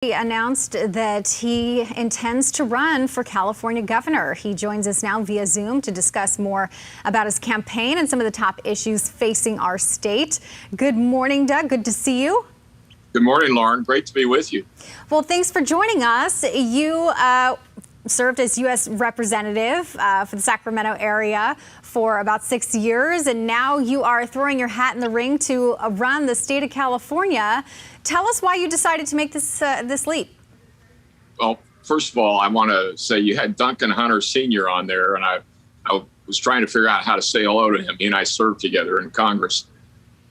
He announced that he intends to run for California governor. He joins us now via Zoom to discuss more about his campaign and some of the top issues facing our state. Good morning, Doug. Good to see you. Good morning, Lauren. Great to be with you. Well, thanks for joining us. You served as U.S. representative for the Sacramento area for about 6 years, and now you are throwing your hat in the ring to run the state of California. Tell us why you decided to make this leap. Well, first of all, I want to say you had Duncan Hunter Sr. on there, and I was trying to figure out how to say hello to him. He and I served together in Congress.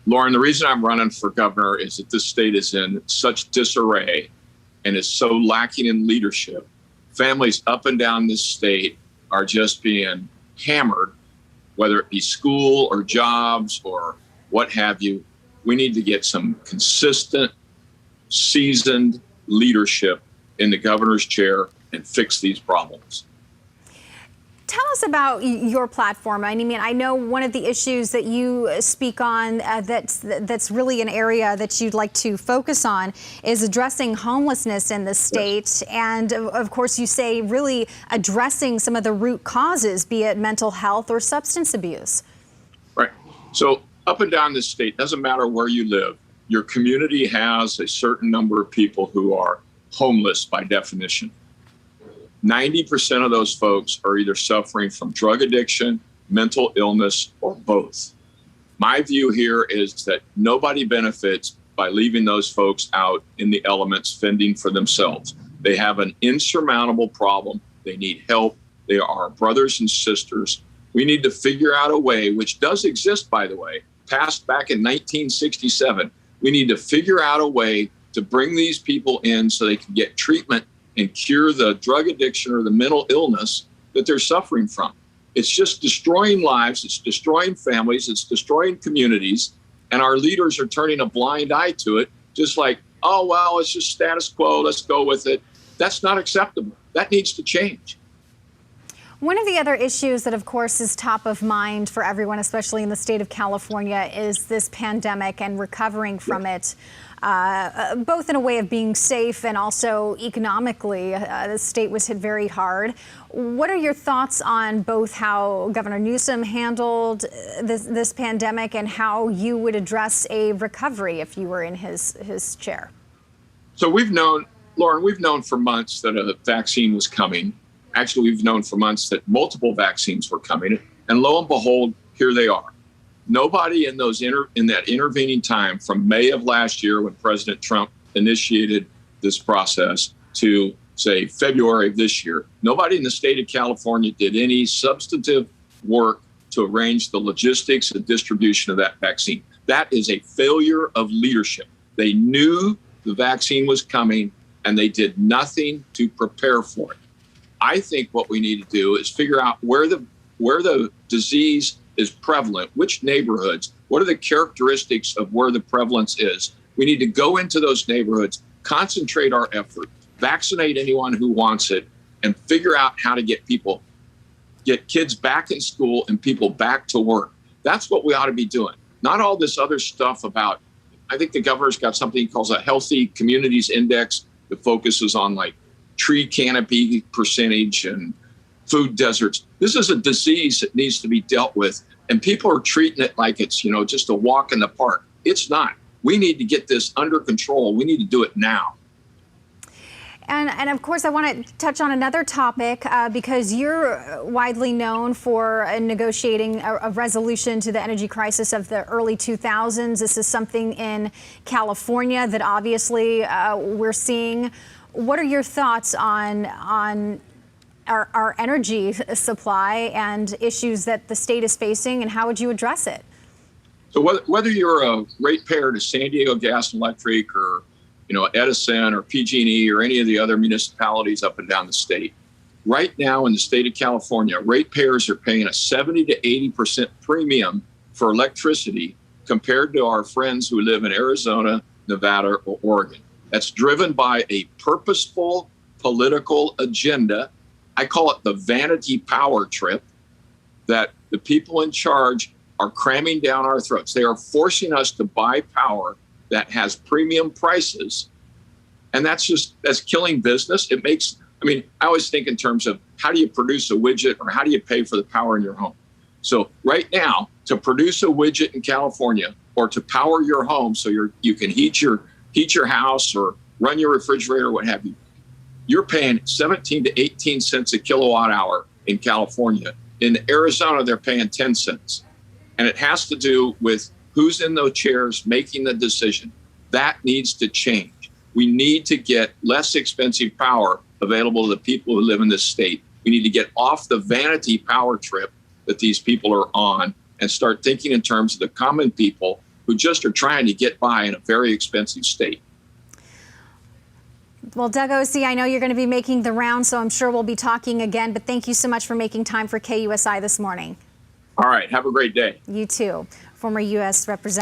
Lauren, the reason I'm running for governor is that this state is in such disarray and is so lacking in leadership. Families up and down this state are just being hammered, whether it be school or jobs or what have you. We need to get some consistent, seasoned leadership in the governor's chair and fix these problems. Tell us about your platform. I mean, I know one of the issues that you speak on that's really an area that you'd like to focus on is addressing homelessness in the state. Yes. And of course, you say really addressing some of the root causes, be it mental health or substance abuse. Right. So up and down this state, doesn't matter where you live, your community has a certain number of people who are homeless by definition. 90% of those folks are either suffering from drug addiction, mental illness, or both. My view here is that nobody benefits by leaving those folks out in the elements fending for themselves. They have an insurmountable problem. They need help. They are our brothers and sisters. We need to figure out a way, which does exist, by the way, passed back in 1967. We need to figure out a way to bring these people in so they can get treatment and cure the drug addiction or the mental illness that they're suffering from. It's just destroying lives, it's destroying families, it's destroying communities, and our leaders are turning a blind eye to it, just like, oh, well, it's just status quo, let's go with it. That's not acceptable. That needs to change. One of the other issues that, of course, is top of mind for everyone, especially in the state of California, is this pandemic and recovering from it, both in a way of being safe and also economically. The state was hit very hard. What are your thoughts on both how Governor Newsom handled this pandemic and how you would address a recovery if you were in his chair? So we've known, Lauren, we've known for months that a vaccine was coming. Actually, we've known for months that multiple vaccines were coming, and lo and behold, here they are. Nobody in that intervening time from May of last year, when President Trump initiated this process, to say February of this year, nobody in the state of California did any substantive work to arrange the logistics and distribution of that vaccine. That is a failure of leadership. They knew the vaccine was coming, and they did nothing to prepare for it. I think what we need to do is figure out where the disease is prevalent, which neighborhoods, what are the characteristics of where the prevalence is. We need to go into those neighborhoods, concentrate our effort, vaccinate anyone who wants it, and figure out how to get kids back in school and people back to work. That's what we ought to be doing. Not all this other stuff about, I think the governor's got something he calls a healthy communities index that focuses on like tree canopy percentage and food deserts. This is a disease that needs to be dealt with, and people are treating it like it's, just a walk in the park. It's not. We need to get this under control. We need to do it now. And of course, I want to touch on another topic because you're widely known for negotiating a resolution to the energy crisis of the early 2000s. This is something in California that obviously we're seeing. What are your thoughts on our energy supply and issues that the state is facing, and how would you address it? So whether you're a ratepayer to San Diego Gas and Electric or Edison or PG&E or any of the other municipalities up and down the state, right now in the state of California, ratepayers are paying a 70 to 80% premium for electricity compared to our friends who live in Arizona, Nevada, or Oregon. That's driven by a purposeful political agenda. I call it the vanity power trip that the people in charge are cramming down our throats. They are forcing us to buy power that has premium prices And that's killing business. I always think in terms of how do you produce a widget or how do you pay for the power in your home? So right now, to produce a widget in California or to power your home so you can heat your house or run your refrigerator or what have you, you're paying 17 to 18 cents a kilowatt hour in California. In Arizona, they're paying 10 cents. And it has to do with who's in those chairs making the decision. That needs to change. We need to get less expensive power available to the people who live in this state. We need to get off the vanity power trip that these people are on and start thinking in terms of the common people who just are trying to get by in a very expensive state. Well, Doug Osee, I know you're going to be making the round, so I'm sure we'll be talking again. But thank you so much for making time for KUSI this morning. All right. Have a great day. You too. Former U.S. Representative.